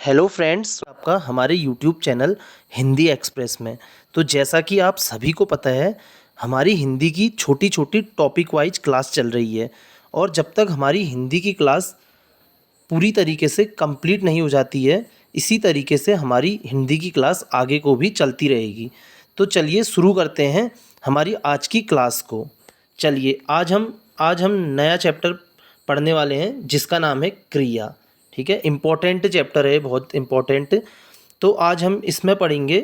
Hello friends, आपका हमारे YouTube channel Hindi express में। तो जैसा कि आप सभी को पता है, हमारी हिंदी की छोटी छोटी टॉपिक वाइज क्लास चल रही है। और जब तक हमारी हिंदी की क्लास पूरी तरीके से कंप्लीट नहीं हो जाती है, इसी तरीके से हमारी हिंदी की क्लास आगे को भी चलती रहेगी। तो चलिए शुरू करते हैं हमारी आज की क्लास को। चलिए आज हम नया चैप्टर पढ़ने वाले हैं जिसका नाम है क्रिया। ठीक है, इम्पोर्टेंट चैप्टर है, बहुत इम्पोर्टेंट। तो आज हम इसमें पढ़ेंगे।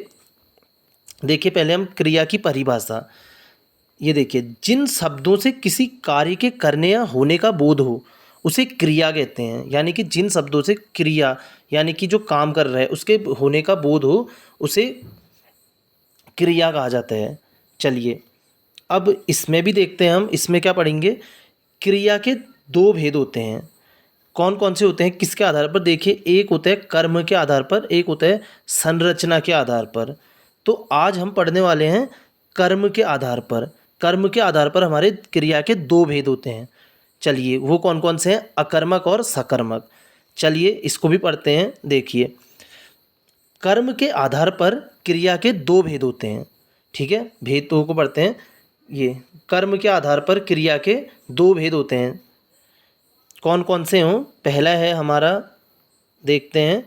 देखिए, पहले हम क्रिया की परिभाषा। ये देखिए, जिन शब्दों से किसी कार्य के करने या होने का बोध हो उसे क्रिया कहते हैं। यानी कि जिन शब्दों से क्रिया यानी कि जो काम कर रहा है उसके होने का बोध हो उसे क्रिया कहा जाता है। चलिए, अब इसमें भी देखते हैं हम इसमें क्या पढ़ेंगे। क्रिया के दो भेद होते हैं। कौन कौन से होते हैं, किसके आधार पर? देखिए, एक होता है कर्म के आधार पर, एक होता है संरचना के आधार पर। तो आज हम पढ़ने वाले हैं कर्म के आधार पर। कर्म के आधार पर हमारे क्रिया के दो भेद होते हैं। चलिए, वो कौन कौन से हैं? अकर्मक और सकर्मक। चलिए, इसको भी पढ़ते हैं। देखिए, कर्म के आधार पर क्रिया के दो भेद होते हैं। ठीक है, भेद को पढ़ते हैं। ये कर्म के आधार पर क्रिया के दो भेद होते हैं। कौन कौन से हों? पहला है हमारा, देखते हैं,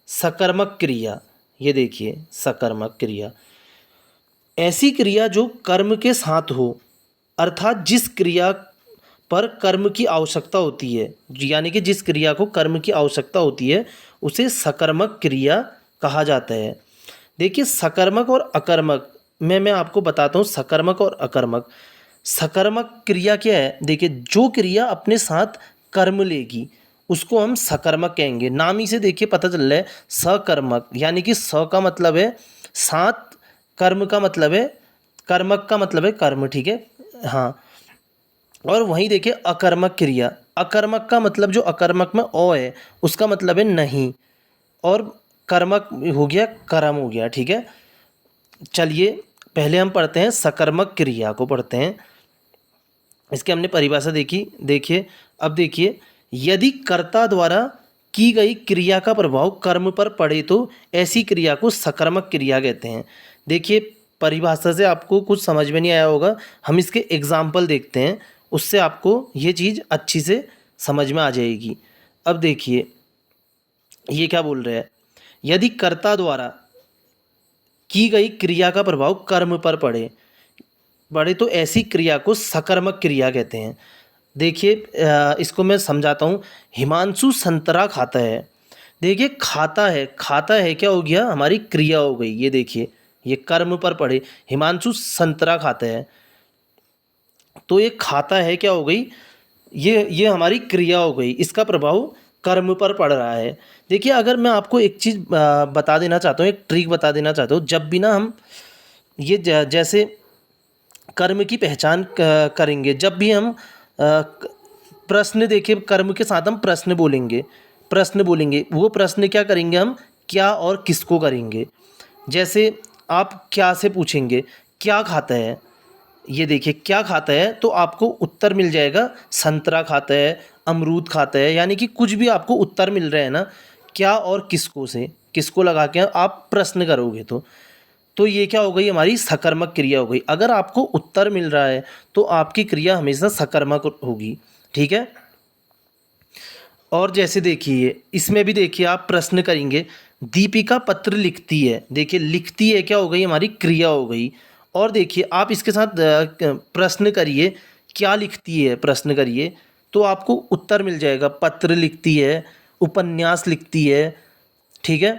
सकर्मक क्रिया। ये देखिए, सकर्मक क्रिया ऐसी क्रिया जो कर्म के साथ हो, अर्थात जिस क्रिया पर कर्म की आवश्यकता होती है, यानी कि जिस क्रिया को कर्म की आवश्यकता होती है उसे सकर्मक क्रिया कहा जाता है। देखिए, सकर्मक और अकर्मक में मैं आपको बताता हूँ। सकर्मक और अकर्मक। सकर्मक क्रिया क्या है? देखिए, जो क्रिया अपने साथ कर्म लेगी उसको हम सकर्मक कहेंगे। नाम ही से देखिए पता चल रहा है, सकर्मक यानी कि स का मतलब है साथ, कर्म का मतलब है, कर्मक का मतलब है कर्म। ठीक है, हाँ। और वहीं देखिए अकर्मक क्रिया। अकर्मक का मतलब, जो अकर्मक में ओ है उसका मतलब है नहीं, और कर्मक हो गया, कर्म हो गया। ठीक है, चलिए पहले हम पढ़ते हैं सकर्मक क्रिया को पढ़ते हैं। इसकी हमने परिभाषा देखी। देखिए, अब देखिए, यदि कर्ता द्वारा की गई क्रिया का प्रभाव कर्म पर पड़े तो ऐसी क्रिया को सकर्मक क्रिया कहते हैं। देखिए, परिभाषा से आपको कुछ समझ में नहीं आया होगा, हम इसके एग्जाम्पल देखते हैं, उससे आपको ये चीज़ अच्छी से समझ में आ जाएगी। अब देखिए, ये क्या बोल रहे हैं, यदि कर्ता द्वारा की गई क्रिया का प्रभाव कर्म पर पड़े पड़े तो ऐसी क्रिया को सकर्मक क्रिया कहते हैं। देखिए, इसको मैं समझाता हूँ। हिमांशु संतरा खाता है। देखिए, खाता है क्या हो गया? हमारी क्रिया हो गई। ये देखिए, ये कर्म पर पड़े, हिमांशु संतरा खाता है, तो ये खाता है क्या हो गई? ये हमारी क्रिया हो गई, इसका प्रभाव कर्म पर पड़ रहा है। देखिए, अगर मैं आपको एक चीज़ बता देना चाहता हूँ, एक ट्रिक बता देना चाहता हूँ। जब भी ना हम ये जैसे कर्म की पहचान करेंगे, जब भी हम प्रश्न, देखिए कर्म के साथ हम प्रश्न बोलेंगे, वो प्रश्न क्या करेंगे हम? क्या और किसको करेंगे। जैसे आप क्या से पूछेंगे क्या खाता है, ये देखिए क्या खाता है, तो आपको उत्तर मिल जाएगा संतरा खाता है, अमरूद खाता है, यानी कि कुछ भी आपको उत्तर मिल रहा है ना। क्या और किसको से, किसको लगा के आप प्रश्न करोगे तो ये क्या हो गई? हमारी सकर्मक क्रिया हो गई। अगर आपको उत्तर मिल रहा है तो आपकी क्रिया हमेशा सकर्मक होगी। ठीक है, और जैसे देखिए, इसमें भी देखिए आप प्रश्न करेंगे, दीपिका पत्र लिखती है। देखिए, लिखती है क्या हो गई? हमारी क्रिया हो गई। और देखिए, आप इसके साथ प्रश्न करिए, क्या लिखती है, प्रश्न करिए, तो आपको उत्तर मिल जाएगा। पत्र लिखती है, उपन्यास लिखती है, ठीक है,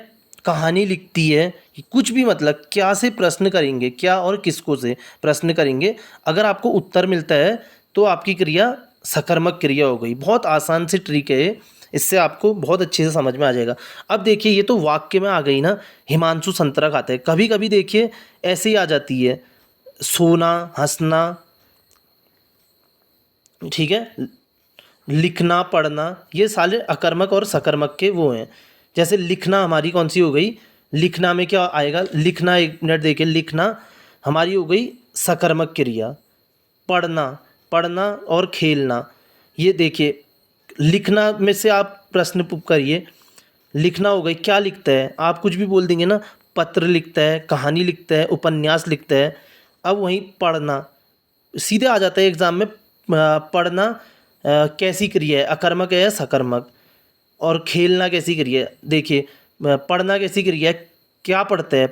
कहानी लिखती है, कुछ भी, मतलब क्या से प्रश्न करेंगे, क्या और किसको से प्रश्न करेंगे, अगर आपको उत्तर मिलता है तो आपकी क्रिया सकर्मक क्रिया हो गई। बहुत आसान सी ट्रिक है ये, इससे आपको बहुत अच्छे से समझ में आ जाएगा। अब देखिए, ये तो वाक्य में आ गई ना, हिमांशु संतरा खाता है। कभी कभी देखिए ऐसे ही आ जाती है, सोना, हंसना, ठीक है, लिखना, पढ़ना, ये सारे अकर्मक और सकर्मक के वो हैं। जैसे लिखना हमारी कौन सी हो गई? लिखना में क्या आएगा? लिखना, एक मिनट देखिए, लिखना हमारी हो गई सकर्मक क्रिया। पढ़ना, पढ़ना और खेलना, ये देखिए, लिखना में से आप प्रश्न करिए, लिखना हो गई, क्या लिखता है, आप कुछ भी बोल देंगे ना, पत्र लिखता है, कहानी लिखता है, उपन्यास लिखता है। अब वहीं पढ़ना सीधे आ जाता है एग्ज़ाम में। पढ़ना कैसी क्रिया है, अकर्मक है या सकर्मक। और खेलना कैसी क्रिया है, देखिए पढ़ना कैसी क्रिया है, क्या पढ़ता है,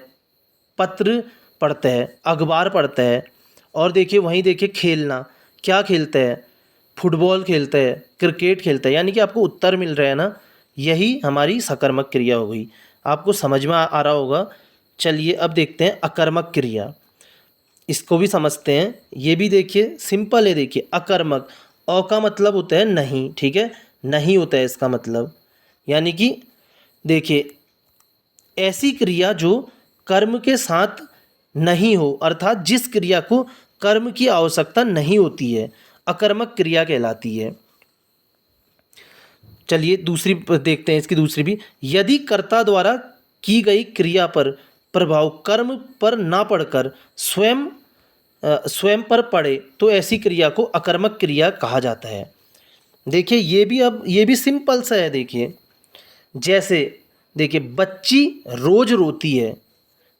पत्र पढ़ता है, अखबार पढ़ता है। और देखिए वहीं देखिए खेलना, क्या खेलता है, फुटबॉल खेलता है, क्रिकेट खेलता है। यानी कि आपको उत्तर मिल रहा है ना, यही हमारी सकर्मक क्रिया हो गई। आपको समझ में आ रहा होगा। चलिए अब देखते हैं अकर्मक क्रिया, इसको भी समझते हैं। ये भी देखिए सिंपल है। देखिए अकर्मक, अ का मतलब होता है नहीं, ठीक है, नहीं होता है इसका मतलब। यानी कि देखिए ऐसी क्रिया जो कर्म के साथ नहीं हो, अर्थात जिस क्रिया को कर्म की आवश्यकता नहीं होती है, अकर्मक क्रिया कहलाती है। चलिए दूसरी देखते हैं, इसकी दूसरी भी। यदि कर्ता द्वारा की गई क्रिया पर प्रभाव कर्म पर ना पड़कर स्वयं पर पड़े तो ऐसी क्रिया को अकर्मक क्रिया कहा जाता है। देखिए ये भी सिंपल सा है। देखिए जैसे देखिए बच्ची रोज रोती है,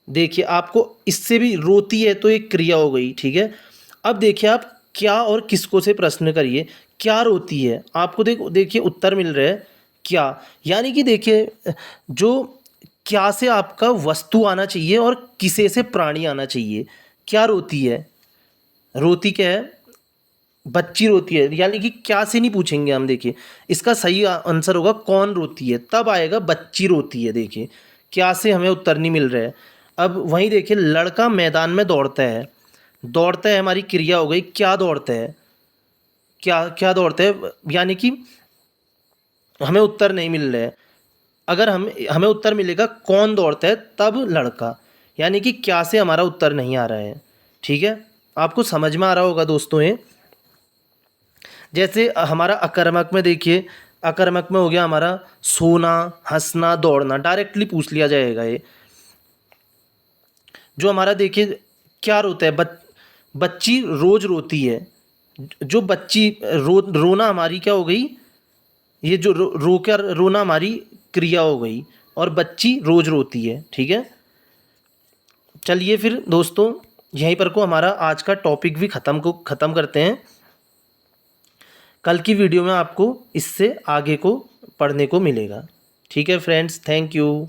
देखिए आपको इससे भी रोती है तो एक क्रिया हो गई, ठीक है। अब देखिए आप क्या और किसको से प्रश्न करिए, क्या रोती है, आपको देखिए उत्तर मिल रहा है क्या। यानी कि देखिए जो क्या से आपका वस्तु आना चाहिए और किसे से प्राणी आना चाहिए। क्या रोती है, रोती क्या है, बच्ची रोती है। यानी कि क्या से नहीं पूछेंगे हम। देखिए इसका सही आंसर होगा कौन रोती है, तब आएगा बच्ची रोती है। देखिए क्या से हमें उत्तर नहीं मिल रहा है। अब वहीं देखिए लड़का मैदान में दौड़ता है, दौड़ता है हमारी क्रिया हो गई, क्या दौड़ता है, क्या क्या दौड़ता है, यानी कि हमें उत्तर नहीं मिल रहा है। अगर हमें उत्तर मिलेगा कौन दौड़ता है, तब लड़का। यानी कि क्या से हमारा उत्तर नहीं आ रहा है, ठीक है। आपको समझ में आ रहा होगा दोस्तों ये। जैसे हमारा अकर्मक में देखिए, अकर्मक में हो गया हमारा सोना, हंसना, दौड़ना, डायरेक्टली पूछ लिया जाएगा ये। जो हमारा देखिए क्या रोता है, बच्ची रोज रोती है। जो बच्ची रोना हमारी क्या हो गई, ये जो रो कर रोना हमारी क्रिया हो गई, और बच्ची रोज रोती है, ठीक है। चलिए फिर दोस्तों यहीं पर को हमारा आज का टॉपिक भी ख़त्म करते हैं। कल की वीडियो में आपको इससे आगे को पढ़ने को मिलेगा। ठीक है फ्रेंड्स, थैंक यू।